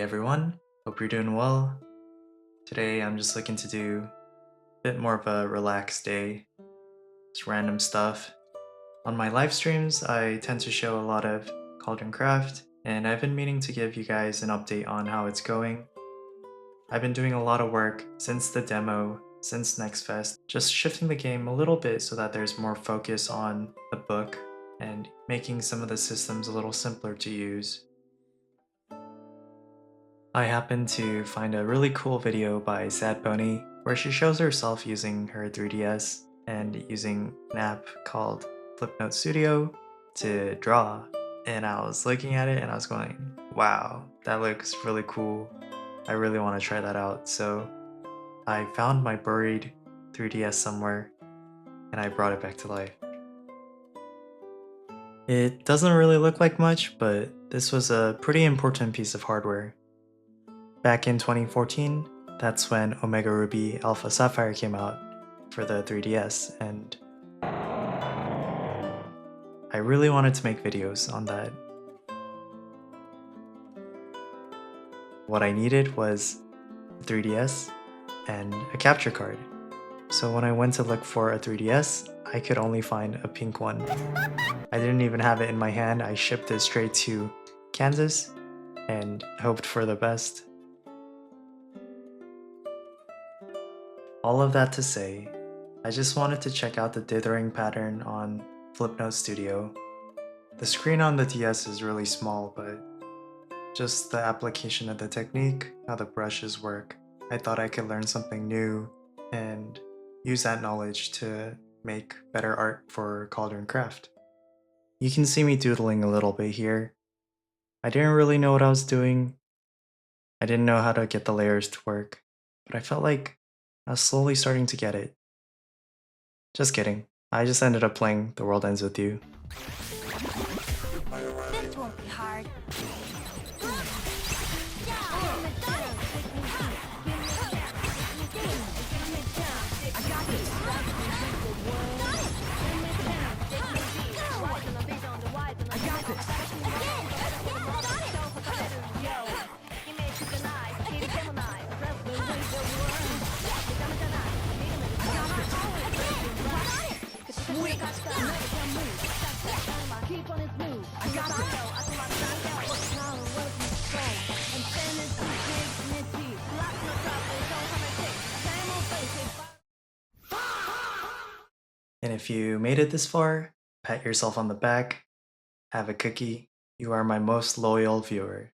everyone, hope you're doing well. Today I'm just looking to do a bit more of a relaxed day, just random stuff. On my live streams, I tend to show a lot of Cauldron Craft, and I've been meaning to give you guys an update on how it's going. I've been doing a lot of work since the demo, since Next Fest, just shifting the game a little bit so that there's more focus on the book and making some of the systems a little simpler to use. I happened to find a really cool video by Sad Pony where she shows herself using her 3DS and using an app called Flipnote Studio to draw. And I was looking at it and I was going, wow, that looks really cool. I really want to try that out. So I found my buried 3DS somewhere and I brought it back to life. It doesn't really look like much, but this was a pretty important piece of hardware. Back in 2014, that's when Omega Ruby Alpha Sapphire came out for the 3DS, and I really wanted to make videos on that. What I needed was a 3DS and a capture card. So when I went to look for a 3DS, I could only find a pink one. I didn't even have it in my hand. I shipped it straight to Kansas and hoped for the best. All of that to say, I just wanted to check out the dithering pattern on Flipnote Studio. The screen on the DS is really small, but just the application of the technique, how the brushes work, I thought I could learn something new and use that knowledge to make better art for Cauldron Craft. You can see me doodling a little bit here. I didn't really know what I was doing. I didn't know how to get the layers to work, but I felt like I was slowly starting to get it. Just kidding. I just ended up playing The World Ends With You. This won't be hard. And if you made it this far, pat yourself on the back, have a cookie. You are my most loyal viewer.